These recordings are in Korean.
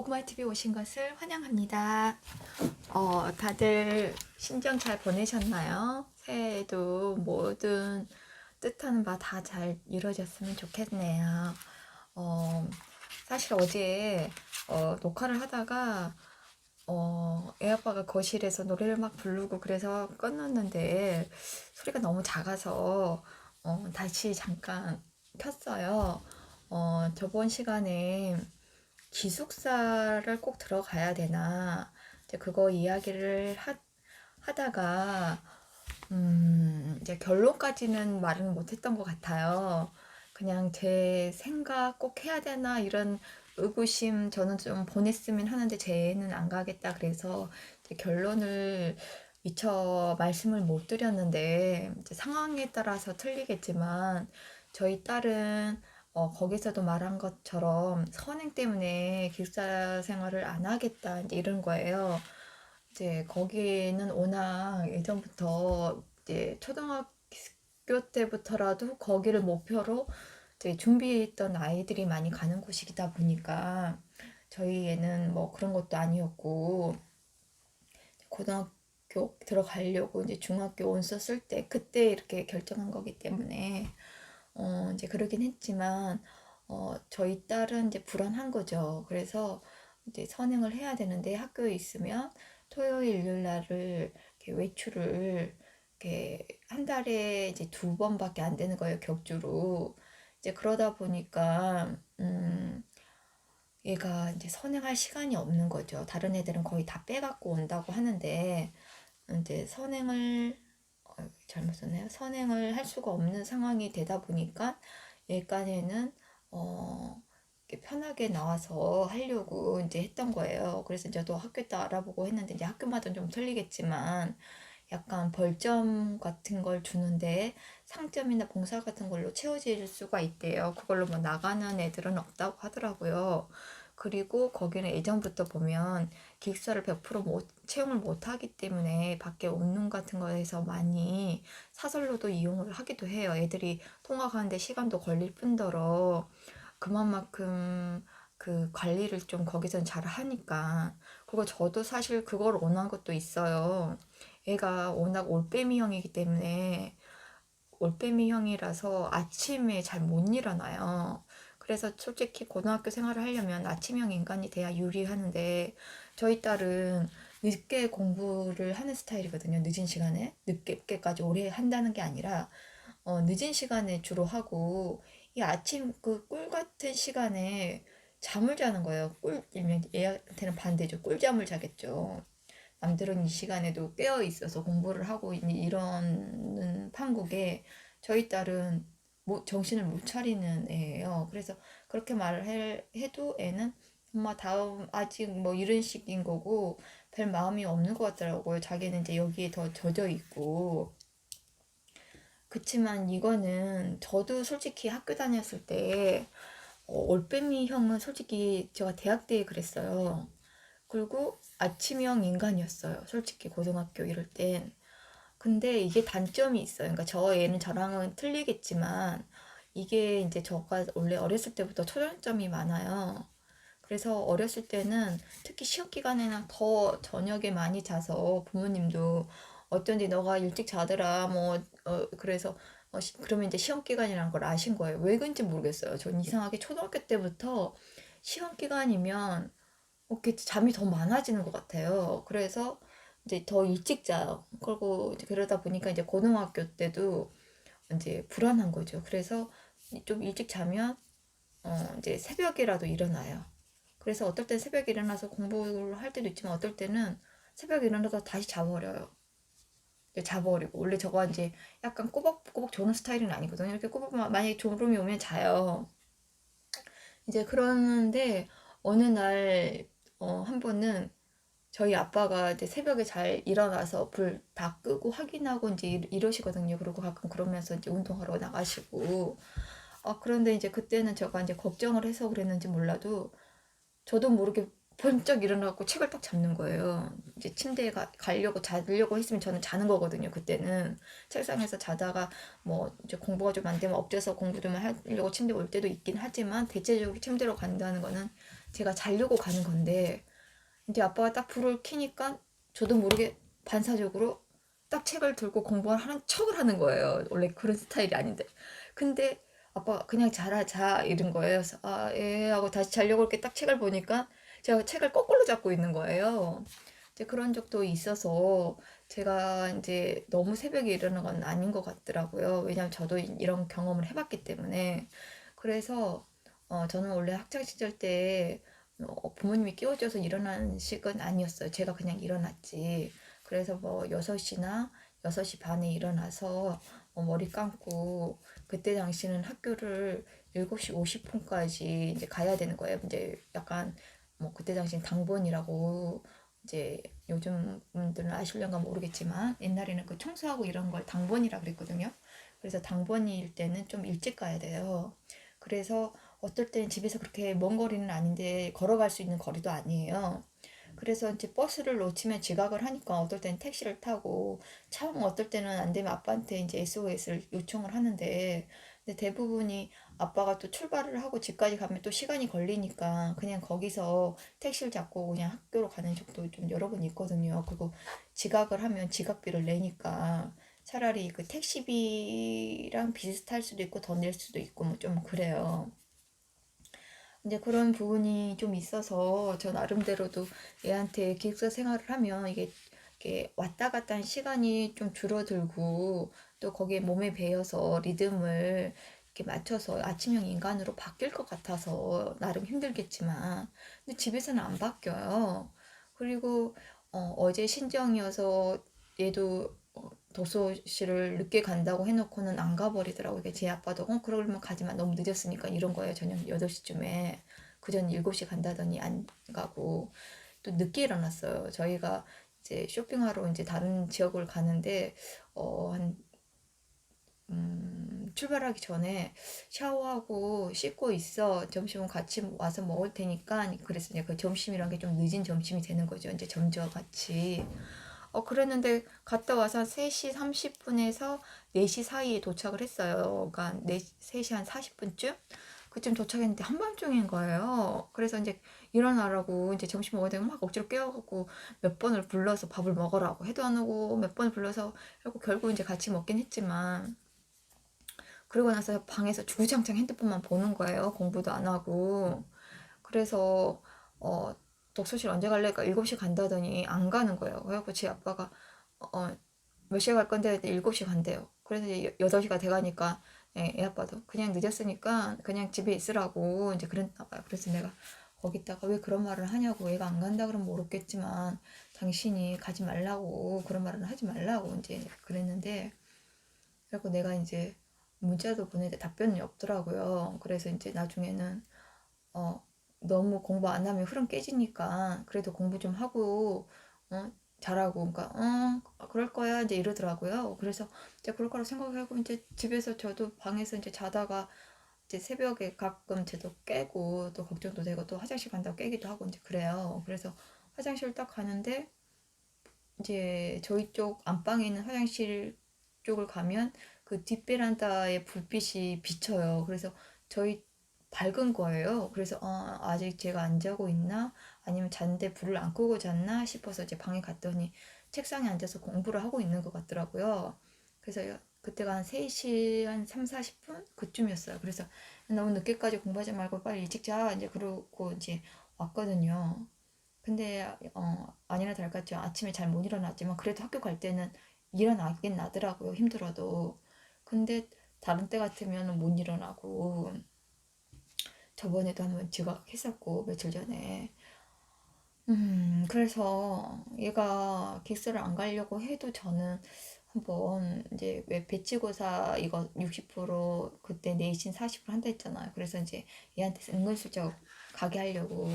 고구마TV 오신 것을 환영합니다. 다들 신정 잘 보내셨나요? 새해에도 모든 뜻하는 바 다 잘 이루어졌으면 좋겠네요. 사실 어제 녹화를 하다가 애아빠가 거실에서 노래를 막 부르고 그래서 끊었는데 소리가 너무 작아서 다시 잠깐 켰어요. 저번 시간에 기숙사를 꼭 들어가야 되나 이제 그거 이야기를 하다가 이제 결론까지는 말은 못했던 것 같아요. 그냥 제 생각 꼭 해야 되나 이런 의구심 저는 좀 보냈으면 하는데 쟤는 안 가겠다 그래서 이제 결론을 미처 말씀을 못 드렸는데 이제 상황에 따라서 틀리겠지만 저희 딸은 거기서도 말한 것처럼 선행 때문에 기숙사 생활을 안 하겠다 이제 이런 거예요. 이제 거기는 워낙 예전부터 이제 초등학교 때부터라도 거기를 목표로 이제 준비했던 아이들이 많이 가는 곳이다 보니까 저희 애는 뭐 그런 것도 아니었고 고등학교 들어가려고 이제 중학교 원서 쓸 때 그때 이렇게 결정한 거기 때문에 이제 그러긴 했지만 저희 딸은 이제 불안한 거죠. 그래서 이제 선행을 해야 되는데 학교에 있으면 토요일, 일요일 날을 이렇게 외출을 이렇게 한 달에 이제 2번밖에 안 되는 거예요, 격주로. 이제 그러다 보니까 얘가 이제 선행할 시간이 없는 거죠. 다른 애들은 거의 다 빼갖고 온다고 하는데 이제 잘못 썼네요. 선행을 할 수가 없는 상황이 되다 보니까 예간에는 이렇게 편하게 나와서 하려고 이제 했던 거예요. 그래서 저도 학교 때 알아보고 했는데 이제 학교마다 좀 틀리겠지만 약간 벌점 같은 걸 주는데 상점이나 봉사 같은 걸로 채워질 수가 있대요. 그걸로 뭐 나가는 애들은 없다고 하더라고요. 그리고 거기는 예전부터 보면 기숙사를 100% 채용을 못 하기 때문에 밖에 원룸 같은 거에서 많이 사설로도 이용을 하기도 해요. 애들이 통학하는데 시간도 걸릴 뿐더러 그만큼 그 관리를 좀 거기선 잘 하니까. 그리고 저도 사실 그걸 원한 것도 있어요. 애가 워낙 올빼미형이기 때문에 올빼미형이라서 아침에 잘 못 일어나요. 그래서 솔직히 고등학교 생활을 하려면 아침형 인간이 돼야 유리하는데 저희 딸은 늦게 공부를 하는 스타일이거든요. 늦은 시간에 늦게까지 오래 한다는 게 아니라 늦은 시간에 주로 하고 이 아침 그 꿀 같은 시간에 잠을 자는 거예요. 일면 얘한테는 반대죠. 꿀잠을 자겠죠. 남들은 이 시간에도 깨어 있어서 공부를 하고 이런 판국에 저희 딸은 정신을 못 차리는 애예요. 그래서 그렇게 말을 해도 애는 엄마 다음 아직 뭐 이런 식인 거고 별 마음이 없는 것 같더라고요. 자기는 이제 여기에 더 젖어 있고. 그치만 이거는 저도 솔직히 학교 다녔을 때 올빼미 형은 솔직히 제가 대학 때 그랬어요. 그리고 아침형 인간이었어요. 솔직히 고등학교 이럴 땐. 근데 이게 단점이 있어요. 그러니까 저 애는 저랑은 틀리겠지만 이게 이제 저가 원래 어렸을 때부터 초전점이 많아요. 그래서 어렸을 때는 특히 시험 기간에는 더 저녁에 많이 자서 부모님도 어쩐지 너가 일찍 자더라 뭐 그래서 그러면 이제 시험 기간이라는 걸 아신 거예요. 왜 그런지 모르겠어요. 전 이상하게 초등학교 때부터 시험 기간이면 이렇게 잠이 더 많아지는 것 같아요. 그래서 이제 더 일찍 자요. 그리고 이제 그러다 보니까 이제 고등학교 때도 이제 불안한 거죠. 그래서 좀 일찍 자면 이제 새벽이라도 일어나요. 그래서 어떨 땐 새벽에 일어나서 공부를 할 때도 있지만 어떨 때는 새벽에 일어나서 다시 자버려요. 자버리고 원래 저거 이제 약간 꼬박꼬박 조는 스타일은 아니거든요. 이렇게 꼬박 만약에 졸음이 오면 자요. 이제 그러는데 어느 날 한 번은 저희 아빠가 이제 새벽에 잘 일어나서 불 다 끄고 확인하고 이제 이러시거든요. 그리고 가끔 그러면서 이제 운동하러 나가시고. 그런데 이제 그때는 제가 이제 걱정을 해서 그랬는지 몰라도 저도 모르게 번쩍 일어나고 책을 딱 잡는 거예요. 이제 침대에 가려고 자려고 했으면 저는 자는 거거든요. 그때는 책상에서 자다가 뭐 이제 공부가 좀 안 되면 엎드려서 공부 좀 하려고 침대 올 때도 있긴 하지만 대체적으로 침대로 간다는 거는 제가 자려고 가는 건데 이제 아빠가 딱 불을 켜니까 저도 모르게 반사적으로 딱 책을 들고 공부를 하는 척을 하는 거예요. 원래 그런 스타일이 아닌데. 근데 아빠가 그냥 자라 자 이런 거예요. 그래서 아, 예 하고 다시 자려고 이렇게 딱 책을 보니까 제가 책을 거꾸로 잡고 있는 거예요. 이제 그런 적도 있어서 제가 이제 너무 새벽에 일어나는 건 아닌 것 같더라고요. 왜냐면 저도 이런 경험을 해봤기 때문에. 그래서 저는 원래 학창 시절 때 부모님이 깨워줘서 일어나는 식은 아니었어요. 제가 그냥 일어났지. 그래서 뭐 6시나 6시 반에 일어나서 머리 감고 그때 당시는 학교를 7시 50분까지 이제 가야 되는 거예요. 이제 약간 뭐 그때 당시엔 당번이라고 이제 요즘 분들은 아실런가 모르겠지만 옛날에는 그 청소하고 이런 걸 당번이라 그랬거든요. 그래서 당번일 때는 좀 일찍 가야 돼요. 그래서 어떨 때는 집에서 그렇게 먼 거리는 아닌데 걸어갈 수 있는 거리도 아니에요. 그래서 이제 버스를 놓치면 지각을 하니까 어떨 때는 택시를 타고 참 어떨 때는 안 되면 아빠한테 이제 SOS를 요청을 하는데 근데 대부분이 아빠가 또 출발을 하고 집까지 가면 또 시간이 걸리니까 그냥 거기서 택시를 잡고 그냥 학교로 가는 적도 좀 여러 번 있거든요. 그리고 지각을 하면 지각비를 내니까 차라리 그 택시비랑 비슷할 수도 있고 더 낼 수도 있고 뭐 좀 그래요. 이제 그런 부분이 좀 있어서 저 나름대로도 애한테 기숙사 생활을 하면 이게 왔다 갔다 한 시간이 좀 줄어들고 또 거기에 몸에 배어서 리듬을 이렇게 맞춰서 아침형 인간으로 바뀔 것 같아서 나름 힘들겠지만 근데 집에서는 안 바뀌어요. 그리고 어제 신정이어서 얘도 독서실을 늦게 간다고 해놓고는 안 가버리더라고요. 제 아빠도 그러면 가지만 너무 늦었으니까 이런 거예요. 저녁 8시쯤에. 그전 7시 간다더니 안 가고 또 늦게 일어났어요. 저희가 이제 쇼핑하러 이제 다른 지역을 가는데 한 출발하기 전에 샤워하고 씻고 있어. 점심은 같이 와서 먹을 테니까. 그래서 이제 그 점심이란 게 좀 늦은 점심이 되는 거죠. 이제 점주와 같이. 그랬는데 갔다 와서 3시 30분에서 4시 사이에 도착을 했어요. 그러니까 3시 한 40분쯤? 그쯤 도착했는데 한밤중인 거예요. 그래서 이제 일어나라고 이제 점심 먹어야 되고 막 억지로 깨워갖고 몇 번을 불러서 밥을 먹으라고 해도 안 오고 몇 번을 불러서 하고 결국 이제 같이 먹긴 했지만 그러고 나서 방에서 주구장창 핸드폰만 보는 거예요. 공부도 안 하고. 그래서 어, 독서실 언제 갈래? 그러니까 7시 간다더니 안 가는 거예요. 그래갖고 제 아빠가 어, 몇 시에 갈 건데 7시 간대요. 그래서 이제 8시가 돼가니까 애 아빠도 그냥 늦었으니까 그냥 집에 있으라고 이제 그랬나 봐요. 그래서 내가 거기다가 왜 그런 말을 하냐고 얘가 안 간다 그러면 모르겠지만 당신이 가지 말라고 그런 말은 하지 말라고 이제 그랬는데 그래갖고 내가 이제 문자도 보내는데 답변이 없더라고요. 그래서 이제 나중에는 어, 너무 공부 안 하면 흐름 깨지니까 그래도 공부 좀 하고 잘하고 그러니까 그럴 거야 이제 이러더라고요. 그래서 이제 그럴 거라고 생각하고 이제 집에서 저도 방에서 이제 자다가 이제 새벽에 가끔 저도 깨고 또 걱정도 되고 또 화장실 간다고 깨기도 하고 이제 그래요. 그래서 화장실 딱 가는데 이제 저희 쪽 안방에 있는 화장실 쪽을 가면 그 뒷베란다의 불빛이 비쳐요. 그래서 저희 밝은 거예요. 그래서 아직 제가 안 자고 있나? 아니면 잤는데 불을 안 끄고 잤나 싶어서 이제 방에 갔더니 책상에 앉아서 공부를 하고 있는 것 같더라고요. 그래서 그때가 한 3시 한 3, 40분 그쯤이었어요. 그래서 너무 늦게까지 공부하지 말고 빨리 일찍 자. 이제 그러고 이제 왔거든요. 근데 아니나 다를까 아침에 잘 못 일어났지만 그래도 학교 갈 때는 일어나긴 나더라고요. 힘들어도. 근데 다른 때 같으면 못 일어나고 저번에도 한번 지각했었고 며칠 전에 그래서 얘가 객서를 안 가려고 해도 저는 한번 이제 왜 배치고사 이거 60% 그때 내신 40% 한다 했잖아요. 그래서 이제 얘한테 은근슬쩍 가게 하려고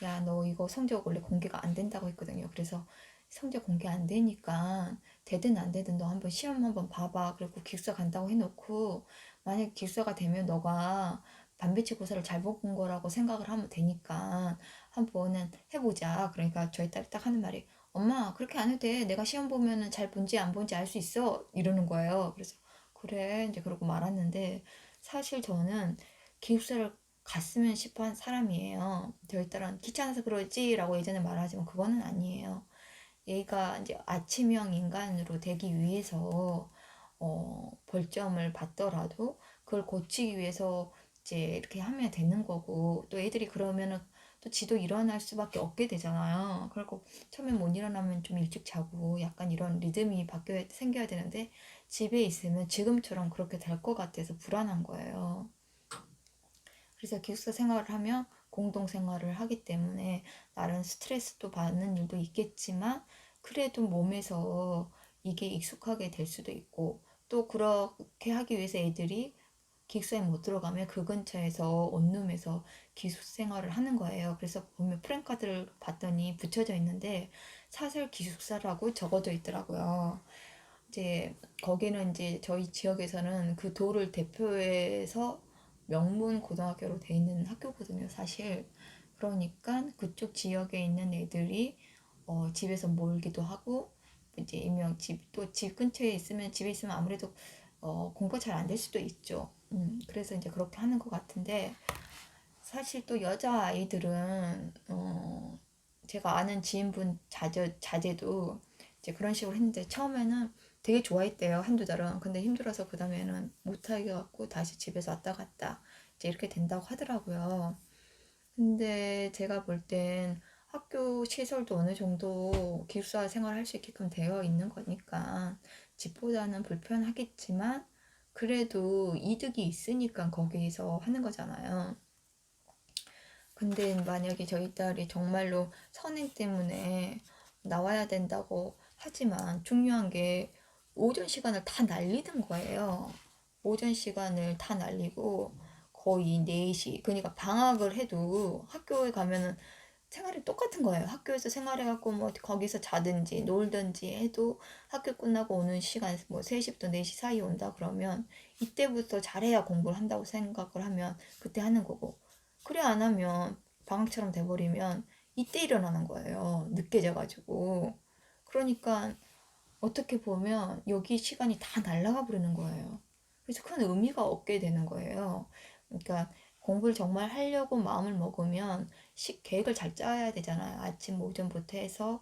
야 너 이거 성적 원래 공개가 안 된다고 했거든요. 그래서 성적 공개 안 되니까 되든 안 되든 너 한번 시험 한번 봐봐. 그리고 기숙사 간다고 해놓고 만약 기숙사가 되면 너가 단배치고사를 잘 본 거라고 생각을 하면 되니까 한번은 해보자. 그러니까 저희 딸이 딱 하는 말이 엄마 그렇게 안 해도 돼. 내가 시험 보면은 잘 본지 안 본지 알 수 있어. 이러는 거예요. 그래서 그래 이제 그러고 말았는데 사실 저는 기숙사를 갔으면 싶어 한 사람이에요. 저희 딸은 귀찮아서 그러지라고 예전에 말하지만 그거는 아니에요. 얘가 이제 아침형 인간으로 되기 위해서 벌점을 받더라도 그걸 고치기 위해서 이제 이렇게 하면 되는 거고 또 애들이 그러면은 또 지도 일어날 수밖에 없게 되잖아요. 그리고 처음에 못 일어나면 좀 일찍 자고 약간 이런 리듬이 바뀌어야 생겨야 되는데 집에 있으면 지금처럼 그렇게 될 것 같아서 불안한 거예요. 그래서 기숙사 생활을 하면 공동 생활을 하기 때문에 나름 스트레스도 받는 일도 있겠지만 그래도 몸에서 이게 익숙하게 될 수도 있고 또 그렇게 하기 위해서 애들이 기숙사에 못 들어가면 그 근처에서 원룸에서 기숙사 생활을 하는 거예요. 그래서 보면 프랜카드를 봤더니 붙여져 있는데 사설 기숙사라고 적어져 있더라고요. 이제 거기는 이제 저희 지역에서는 그 도를 대표해서 명문 고등학교로 돼 있는 학교거든요, 사실. 그러니까 그쪽 지역에 있는 애들이 집에서 몰기도 하고 이제 일명 집 근처에 있으면 집에 있으면 아무래도 공부가 잘 안 될 수도 있죠. 그래서 이제 그렇게 하는 것 같은데 사실 또 여자 아이들은 제가 아는 지인분 자제도 이제 그런 식으로 했는데 처음에는 되게 좋아했대요. 한두 달은. 근데 힘들어서 그 다음에는 못하게 갖고 다시 집에서 왔다 갔다 이제 이렇게 된다고 하더라고요. 근데 제가 볼 땐 학교 시설도 어느 정도 기숙사 생활할 수 있게끔 되어 있는 거니까 집보다는 불편하겠지만 그래도 이득이 있으니까 거기서 하는 거잖아요. 근데 만약에 저희 딸이 정말로 선행 때문에 나와야 된다고 하지만 중요한 게 오전 시간을 다 날리는 거예요. 오전 시간을 다 날리고 거의 4시, 그러니까 방학을 해도 학교에 가면은 생활이 똑같은 거예요. 학교에서 생활해갖고 뭐 거기서 자든지 놀든지 해도 학교 끝나고 오는 시간 뭐 3시부터 4시 사이에 온다 그러면 이때부터 잘해야 공부를 한다고 생각을 하면 그때 하는 거고 그래 안 하면 방학처럼 돼버리면 이때 일어나는 거예요. 늦게 자가지고. 그러니까 어떻게 보면 여기 시간이 다 날아가 버리는 거예요. 그래서 큰 의미가 없게 되는 거예요. 그러니까 공부를 정말 하려고 마음을 먹으면 계획을 잘 짜야 되잖아요. 아침 오전부터 해서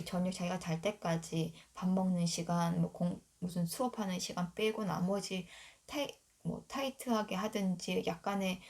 저녁 자기가 잘 때까지 밥 먹는 시간, 무슨 수업하는 시간 빼고 나머지 타이트하게 하든지 약간의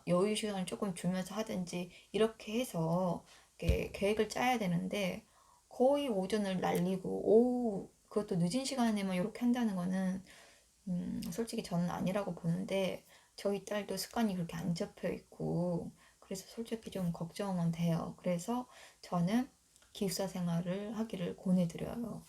여유 시간을 조금 주면서 하든지 이렇게 해서 이렇게 계획을 짜야 되는데 거의 오전을 날리고 오후 그것도 늦은 시간에만 이렇게 한다는 거는 솔직히 저는 아니라고 보는데 저희 딸도 습관이 그렇게 안 잡혀 있고 그래서 솔직히 좀 걱정은 돼요. 그래서 저는 기숙사 생활을 하기를 권해드려요.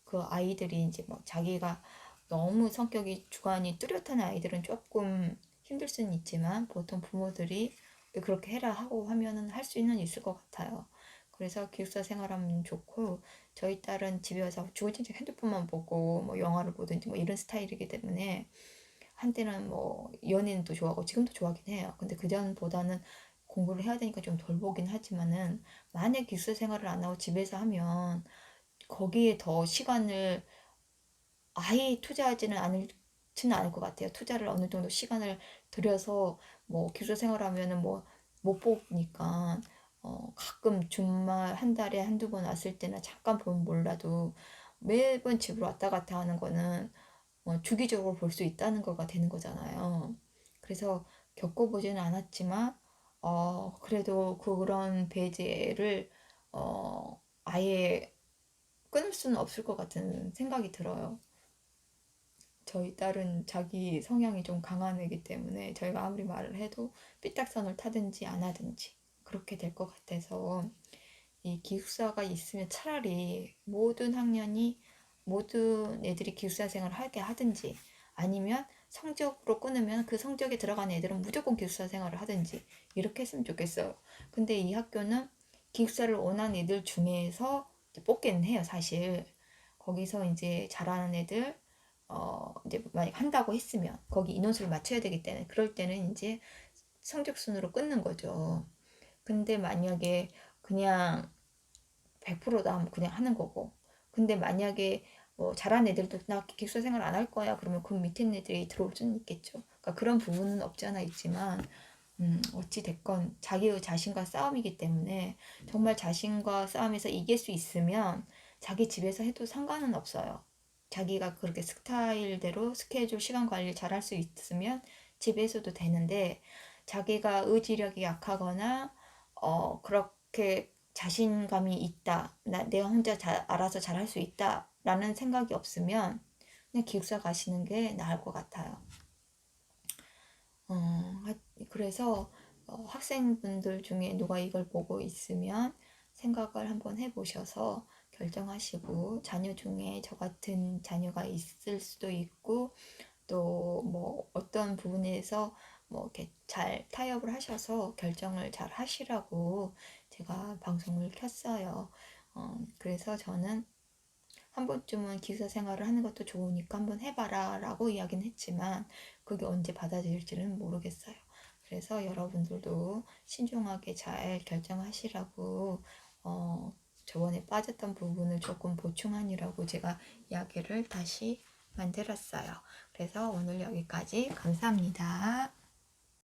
그 아이들이 이제 뭐 자기가 너무 성격이 주관이 뚜렷한 아이들은 조금 힘들 수는 있지만 보통 부모들이 그렇게 해라 하고 하면은 할 수는 있을 것 같아요. 그래서 기숙사 생활하면 좋고 저희 딸은 집에 와서 주구장창 핸드폰만 보고 뭐 영화를 보든지 뭐 이런 스타일이기 때문에 한때는 뭐 연예인도 좋아하고 지금도 좋아하긴 해요. 근데 그전보다는 공부를 해야 되니까 좀 덜 보긴 하지만은 만약 기숙사 생활을 안 하고 집에서 하면 거기에 더 시간을 아예 투자하지는 않을 것 같아요. 투자를 어느 정도 시간을 들여서 뭐 기숙사 생활하면은 뭐 못 보니까 가끔 주말 한 달에 한두 번 왔을 때나 잠깐 보면 몰라도 매번 집으로 왔다 갔다 하는 거는 주기적으로 볼 수 있다는 거가 되는 거잖아요. 그래서 겪어보지는 않았지만 그래도 그런 배제를 아예 끊을 수는 없을 것 같은 생각이 들어요. 저희 딸은 자기 성향이 좀 강한 애기 때문에 저희가 아무리 말을 해도 삐딱선을 타든지 안 하든지 그렇게 될 것 같아서 이 기숙사가 있으면 차라리 모든 애들이 기숙사 생활을 하게 하든지 아니면 성적으로 끊으면 그 성적에 들어간 애들은 무조건 기숙사 생활을 하든지 이렇게 했으면 좋겠어요. 근데 이 학교는 기숙사를 원하는 애들 중에서 뽑기는 해요, 사실. 거기서 이제 잘하는 애들 이제 만약 한다고 했으면 거기 인원수를 맞춰야 되기 때문에 그럴 때는 이제 성적순으로 끊는 거죠. 근데 만약에 그냥 100%다 하면 그냥 하는 거고, 근데 만약에 뭐 잘하는 애들도 나 기숙사 생활 안 할 거야 그러면 그 밑에 애들이 들어올 수는 있겠죠. 그러니까 그런 부분은 없지 않아 있지만 어찌 됐건 자기의 자신과 싸움이기 때문에 정말 자신과 싸움에서 이길 수 있으면 자기 집에서 해도 상관은 없어요. 자기가 그렇게 스타일대로 스케줄 시간 관리 잘 할 수 있으면 집에서도 되는데, 자기가 의지력이 약하거나 그렇게 자신감이 있다, 내가 혼자 알아서 잘 할 수 있다 라는 생각이 없으면 그냥 기숙사 가시는 게 나을 것 같아요. 그래서 학생분들 중에 누가 이걸 보고 있으면 생각을 한번 해보셔서 결정하시고, 자녀 중에 저 같은 자녀가 있을 수도 있고 또 뭐 어떤 부분에서 뭐 이렇게 잘 타협을 하셔서 결정을 잘 하시라고 제가 방송을 켰어요. 그래서 저는 한 번쯤은 기숙사 생활을 하는 것도 좋으니까 한번 해봐라 라고 이야기는 했지만 그게 언제 받아들일지는 모르겠어요. 그래서 여러분들도 신중하게 잘 결정하시라고 저번에 빠졌던 부분을 조금 보충하느라고 제가 이야기를 다시 만들었어요. 그래서 오늘 여기까지. 감사합니다.